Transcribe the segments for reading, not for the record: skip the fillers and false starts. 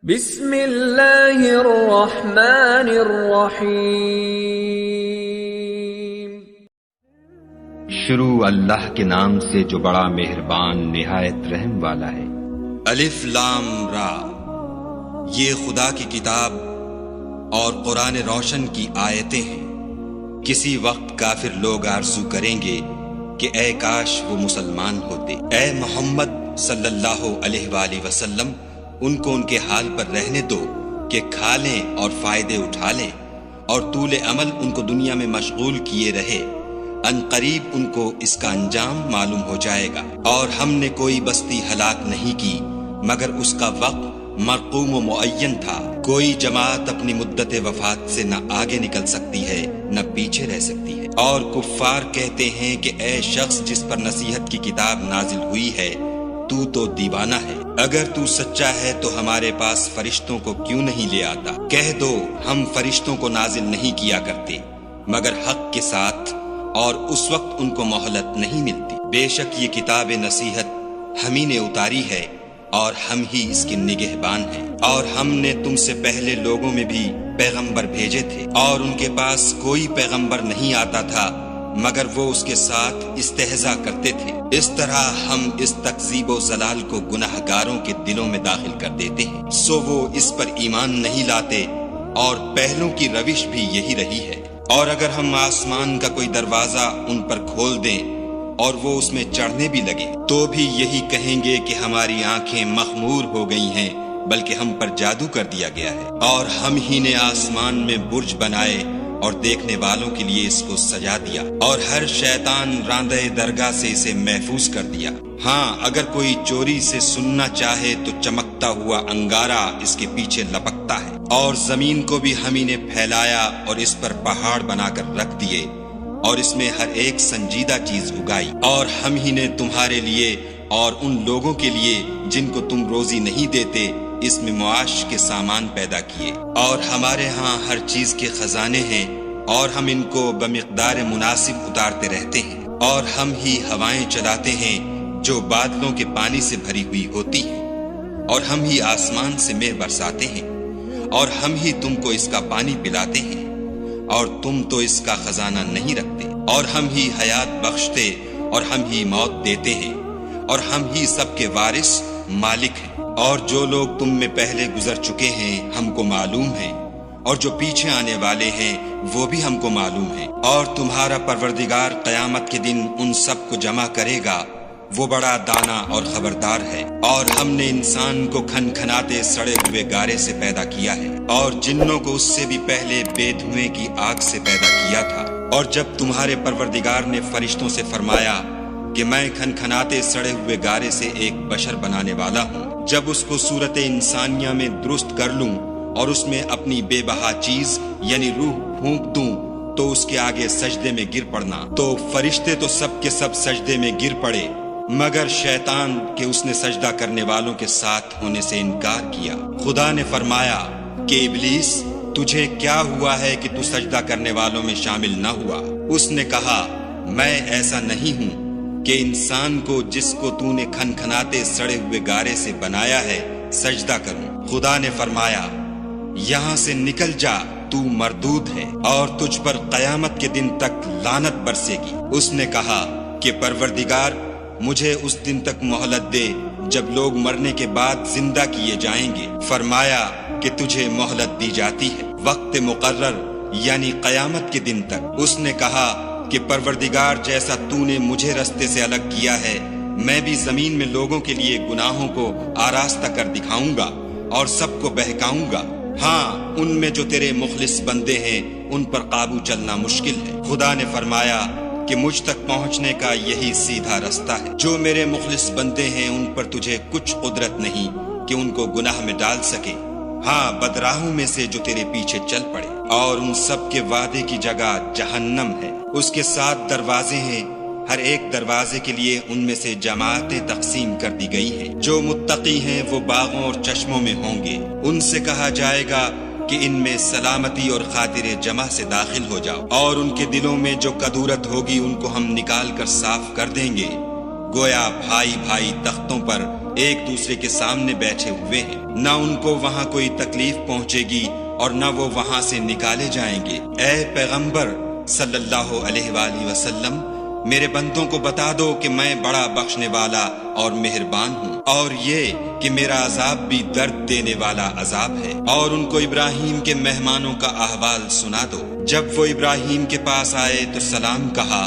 بسم اللہ الرحمن الرحیم۔ شروع اللہ کے نام سے جو بڑا مہربان نہایت رحم والا ہے۔ الف لام را، یہ خدا کی کتاب اور قرآن روشن کی آیتیں ہیں۔ کسی وقت کافر لوگ آرزو کریں گے کہ اے کاش وہ مسلمان ہوتے۔ اے محمد صلی اللہ علیہ وآلہ وسلم، ان کو ان کے حال پر رہنے دو کہ کھا لیں اور فائدے اٹھا لیں، اور طول عمل ان کو دنیا میں مشغول کیے رہے۔ ان قریب ان کو اس کا انجام معلوم ہو جائے گا۔ اور ہم نے کوئی بستی ہلاک نہیں کی مگر اس کا وقت مرقوم و معین تھا۔ کوئی جماعت اپنی مدت وفات سے نہ آگے نکل سکتی ہے نہ پیچھے رہ سکتی ہے۔ اور کفار کہتے ہیں کہ اے شخص جس پر نصیحت کی کتاب نازل ہوئی ہے، تو دیوانہ ہے۔ اگر تو سچا ہے تو ہمارے پاس فرشتوں کو کیوں نہیں لے آتا؟ کہہ دو ہم فرشتوں کو نازل نہیں کیا کرتے مگر حق کے ساتھ، اور اس وقت ان کو مہلت نہیں ملتی۔ بے شک یہ کتاب نصیحت ہم ہی نے اتاری ہے اور ہم ہی اس کی نگہبان ہیں۔ اور ہم نے تم سے پہلے لوگوں میں بھی پیغمبر بھیجے تھے، اور ان کے پاس کوئی پیغمبر نہیں آتا تھا مگر وہ اس کے ساتھ استہزاء کرتے تھے۔ اس طرح ہم اس تکذیب و ضلال کو گناہ گاروں کے دلوں میں داخل کر دیتے ہیں، سو وہ اس پر ایمان نہیں لاتے، اور پہلوں کی روش بھی یہی رہی ہے۔ اور اگر ہم آسمان کا کوئی دروازہ ان پر کھول دیں اور وہ اس میں چڑھنے بھی لگے تو بھی یہی کہیں گے کہ ہماری آنکھیں مخمور ہو گئی ہیں، بلکہ ہم پر جادو کر دیا گیا ہے۔ اور ہم ہی نے آسمان میں برج بنائے اور دیکھنے والوں کے لیے اس کو سجا دیا، اور ہر شیطان راندہ درگاہ سے اسے محفوظ کر دیا۔ ہاں اگر کوئی چوری سے سننا چاہے تو چمکتا ہوا انگارہ اس کے پیچھے لپکتا ہے۔ اور زمین کو بھی ہم ہی نے پھیلایا اور اس پر پہاڑ بنا کر رکھ دیے، اور اس میں ہر ایک سنجیدہ چیز اگائی۔ اور ہم ہی نے تمہارے لیے اور ان لوگوں کے لیے جن کو تم روزی نہیں دیتے اس میں معاش کے سامان پیدا کیے۔ اور ہمارے ہاں ہر چیز کے خزانے ہیں، اور ہم ان کو بمقدار مناسب اتارتے رہتے ہیں۔ اور ہم ہی ہوائیں چلاتے ہیں جو بادلوں کے پانی سے بھری ہوئی ہوتی ہیں، اور ہم ہی آسمان سے مے برساتے ہیں، اور ہم ہی تم کو اس کا پانی پلاتے ہیں، اور تم تو اس کا خزانہ نہیں رکھتے۔ اور ہم ہی حیات بخشتے اور ہم ہی موت دیتے ہیں، اور ہم ہی سب کے وارث مالک ہیں۔ اور جو لوگ تم میں پہلے گزر چکے ہیں ہم کو معلوم ہیں، اور جو پیچھے آنے والے ہیں وہ بھی ہم کو معلوم ہیں۔ اور تمہارا پروردگار قیامت کے دن ان سب کو جمع کرے گا، وہ بڑا دانا اور خبردار ہے۔ اور ہم نے انسان کو کھنکھناتے سڑے ہوئے گارے سے پیدا کیا ہے، اور جنوں کو اس سے بھی پہلے بے دھویں کی آگ سے پیدا کیا تھا۔ اور جب تمہارے پروردگار نے فرشتوں سے فرمایا کہ میں کھنکھناتے سڑے ہوئے گارے سے ایک بشر بنانے والا ہوں، جب اس کو صورت انسانیہ میں درست کر لوں اور اس میں اپنی بے بہا چیز یعنی روح پھونک دوں تو اس کے آگے سجدے میں گر پڑنا۔ تو فرشتے تو سب کے سب سجدے میں گر پڑے مگر شیطان کہ اس نے سجدہ کرنے والوں کے ساتھ ہونے سے انکار کیا۔ خدا نے فرمایا کہ ابلیس تجھے کیا ہوا ہے کہ تو سجدہ کرنے والوں میں شامل نہ ہوا؟ اس نے کہا میں ایسا نہیں ہوں کہ انسان کو جس کو تو نے کھنکھناتے سڑے ہوئے گارے سے بنایا ہے سجدہ کروں۔ خدا نے فرمایا یہاں سے نکل جا، تو مردود ہے، اور تجھ پر قیامت کے دن تک لعنت برسے گی۔ اس نے کہا کہ پروردگار مجھے اس دن تک مہلت دے جب لوگ مرنے کے بعد زندہ کیے جائیں گے۔ فرمایا کہ تجھے مہلت دی جاتی ہے وقت مقرر یعنی قیامت کے دن تک۔ اس نے کہا کہ پروردگار جیسا تو نے مجھے رستے سے الگ کیا ہے، میں بھی زمین میں لوگوں کے لیے گناہوں کو آراستہ کر دکھاؤں گا اور سب کو بہکاؤں گا۔ ہاں ان میں جو تیرے مخلص بندے ہیں ان پر قابو چلنا مشکل ہے۔ خدا نے فرمایا کہ مجھ تک پہنچنے کا یہی سیدھا رستہ ہے۔ جو میرے مخلص بندے ہیں ان پر تجھے کچھ قدرت نہیں کہ ان کو گناہ میں ڈال سکے، ہاں بدراہوں میں سے جو تیرے پیچھے چل پڑے۔ اور ان سب کے وعدے کی جگہ جہنم ہے، اس کے 7 دروازے ہیں، ہر ایک دروازے کے لیے ان میں سے جماعتیں تقسیم کر دی گئی ہیں۔ جو متقی ہیں وہ باغوں اور چشموں میں ہوں گے، ان سے کہا جائے گا کہ ان میں سلامتی اور خاطر جمع سے داخل ہو جاؤ، اور ان کے دلوں میں جو کدورت ہوگی ان کو ہم نکال کر صاف کر دیں گے، گویا بھائی بھائی تختوں پر ایک دوسرے کے سامنے بیٹھے ہوئے ہیں، نہ ان کو وہاں کوئی تکلیف پہنچے گی اور نہ وہ وہاں سے نکالے جائیں گے۔ اے پیغمبر صلی اللہ علیہ وآلہ وسلم، میرے بندوں کو بتا دو کہ میں بڑا بخشنے والا اور مہربان ہوں، اور یہ کہ میرا عذاب بھی درد دینے والا عذاب ہے۔ اور ان کو ابراہیم کے مہمانوں کا احوال سنا دو۔ جب وہ ابراہیم کے پاس آئے تو سلام کہا۔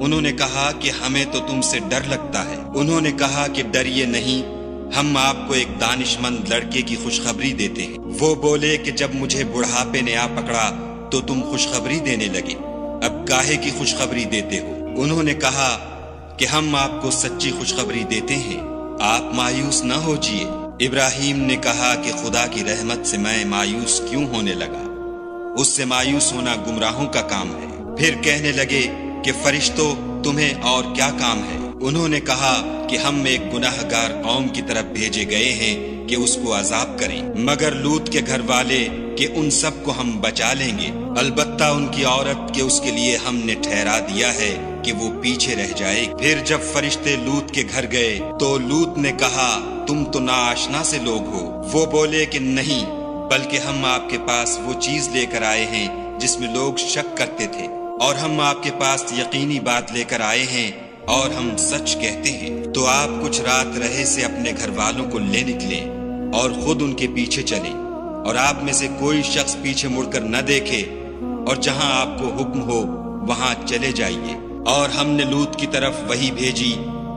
انہوں نے کہا کہ ہمیں تو تم سے ڈر لگتا ہے۔ انہوں نے کہا کہ ڈریے نہیں، ہم آپ کو ایک دانش مند لڑکے کی خوشخبری دیتے ہیں۔ وہ بولے کہ جب مجھے بڑھاپے نے آ پکڑا تو تم خوشخبری دینے لگے، اب کاہے کی خوشخبری دیتے ہو؟ انہوں نے کہا کہ ہم آپ کو سچی خوشخبری دیتے ہیں، آپ مایوس نہ ہوجیے۔ ابراہیم نے کہا کہ خدا کی رحمت سے میں مایوس کیوں ہونے لگا؟ اس سے مایوس ہونا گمراہوں کا کام ہے۔ پھر کہنے لگے کہ فرشتوں تمہیں اور کیا کام ہے؟ انہوں نے کہا کہ ہم ایک گناہگار قوم کی طرف بھیجے گئے ہیں کہ اس کو عذاب کریں، مگر لوط کے گھر والے کہ ان سب کو ہم بچا لیں گے، البتہ ان کی عورت کہ اس کے لیے ہم نے ٹھہرا دیا ہے کہ وہ پیچھے رہ جائے۔ پھر جب فرشتے لوط کے گھر گئے تو لوط نے کہا تم تو ناآشنا سے لوگ ہو۔ وہ بولے کہ نہیں، بلکہ ہم آپ کے پاس وہ چیز لے کر آئے ہیں جس میں لوگ شک کرتے تھے، اور ہم آپ کے پاس یقینی بات لے کر آئے ہیں اور ہم سچ کہتے ہیں۔ تو آپ کچھ رات رہے سے اپنے گھر والوں کو لے نکلیں اور خود ان کے پیچھے چلیں، اور آپ میں سے کوئی شخص پیچھے مڑ کر نہ دیکھے، اور جہاں آپ کو حکم ہو وہاں چلے جائیے۔ اور ہم نے لوط کی طرف وحی بھیجی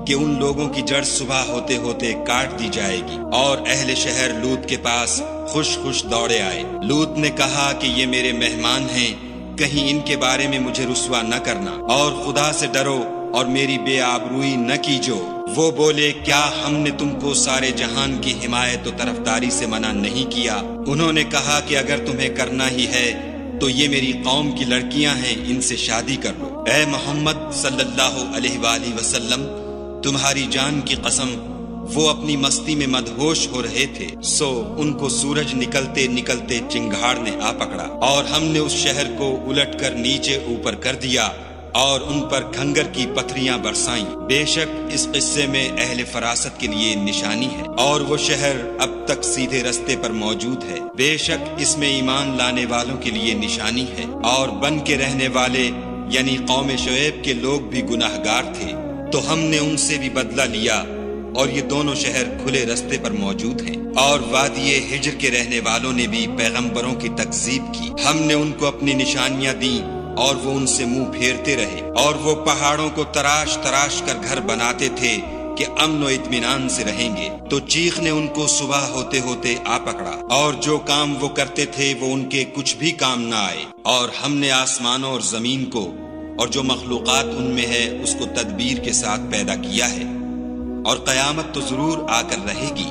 کہ ان لوگوں کی جڑ صبح ہوتے ہوتے کاٹ دی جائے گی، اور اہل شہر لوط کے پاس خوش خوش دوڑے آئے۔ لوط نے کہا کہ یہ میرے مہمان ہیں، کہیں ان کے بارے میں مجھے رسوا نہ کرنا، اور خدا سے ڈرو اور میری بے آبروئی نہ کیجو۔ وہ بولے کیا ہم نے تم کو سارے جہان کی حمایت و طرفداری سے منع نہیں کیا؟ انہوں نے کہا کہ اگر تمہیں کرنا ہی ہے تو یہ میری قوم کی لڑکیاں ہیں، ان سے شادی کر لو۔ اے محمد صلی اللہ علیہ وآلہ وسلم، تمہاری جان کی قسم وہ اپنی مستی میں مدہوش ہو رہے تھے، سو ان کو سورج نکلتے نکلتے چنگھاڑ نے آ پکڑا، اور ہم نے اس شہر کو الٹ کر نیچے اوپر کر دیا اور ان پر کھنگر کی پتھریاں برسائیں۔ بے شک اس قصے میں اہل فراست کے لیے نشانی ہے، اور وہ شہر اب تک سیدھے رستے پر موجود ہے۔ بے شک اس میں ایمان لانے والوں کے لیے نشانی ہے، اور بن کے رہنے والے یعنی قوم شعیب کے لوگ بھی گناہگار تھے، تو ہم نے ان سے بھی بدلہ لیا، اور یہ دونوں شہر کھلے رستے پر موجود ہیں۔ اور وادی ہجر کے رہنے والوں نے بھی پیغمبروں کی تکذیب کی، ہم نے ان کو اپنی نشانیاں دیں اور وہ ان سے منہ پھیرتے رہے، اور وہ پہاڑوں کو تراش تراش کر گھر بناتے تھے کہ امن و اطمینان سے رہیں گے، تو چیخ نے ان کو صبح ہوتے ہوتے آ پکڑا، اور جو کام وہ کرتے تھے وہ ان کے کچھ بھی کام نہ آئے۔ اور ہم نے آسمانوں اور زمین کو اور جو مخلوقات ان میں ہے اس کو تدبیر کے ساتھ پیدا کیا ہے، اور قیامت تو ضرور آ کر رہے گی،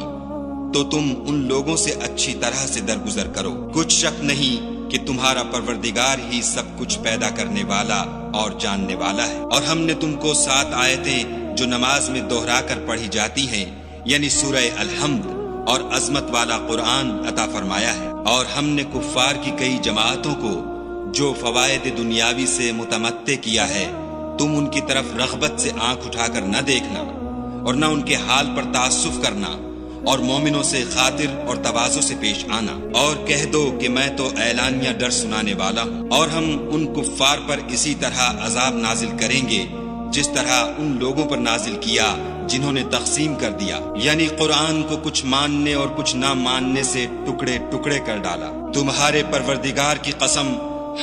تو تم ان لوگوں سے اچھی طرح سے درگزر کرو۔ کچھ شک نہیں کہ تمہارا پروردگار ہی سب کچھ پیدا کرنے والا اور جاننے والا ہے۔ اور ہم نے تم کو 7 آیتیں جو نماز میں دوہرا کر پڑھی جاتی ہیں، یعنی سورہ الحمد اور عظمت والا قرآن عطا فرمایا ہے، اور ہم نے کفار کی کئی جماعتوں کو جو فوائد دنیاوی سے متمتع کیا ہے، تم ان کی طرف رغبت سے آنکھ اٹھا کر نہ دیکھنا اور نہ ان کے حال پر تعصب کرنا، اور مومنوں سے خاطر اور تواضع سے پیش آنا، اور کہہ دو کہ میں تو اعلانیہ ڈر سنانے والا ہوں، اور ہم ان کفار پر اسی طرح عذاب نازل کریں گے جس طرح ان لوگوں پر نازل کیا جنہوں نے تقسیم کر دیا، یعنی قرآن کو کچھ ماننے اور کچھ نہ ماننے سے ٹکڑے ٹکڑے کر ڈالا۔ تمہارے پروردگار کی قسم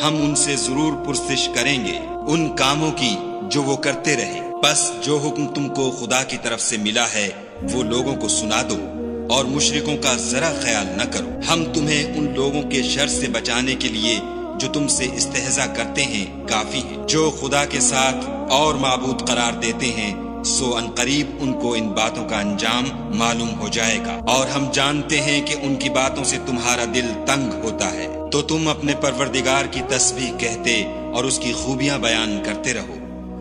ہم ان سے ضرور پرسش کریں گے ان کاموں کی جو وہ کرتے رہے، بس جو حکم تم کو خدا کی طرف سے ملا ہے وہ لوگوں کو سنا دو، اور مشرکوں کا ذرا خیال نہ کرو۔ ہم تمہیں ان لوگوں کے شر سے بچانے کے لیے جو تم سے استہزاء کرتے ہیں کافی ہیں، جو خدا کے ساتھ اور معبود قرار دیتے ہیں، سو عنقریب ان کو ان باتوں کا انجام معلوم ہو جائے گا، اور ہم جانتے ہیں کہ ان کی باتوں سے تمہارا دل تنگ ہوتا ہے، تو تم اپنے پروردگار کی تسبیح کہتے اور اس کی خوبیاں بیان کرتے رہو،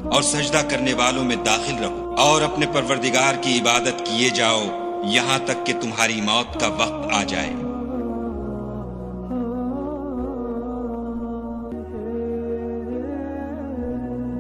اور سجدہ کرنے والوں میں داخل رہو، اور اپنے پروردگار کی عبادت کیے جاؤ یہاں تک کہ تمہاری موت کا وقت آ جائے۔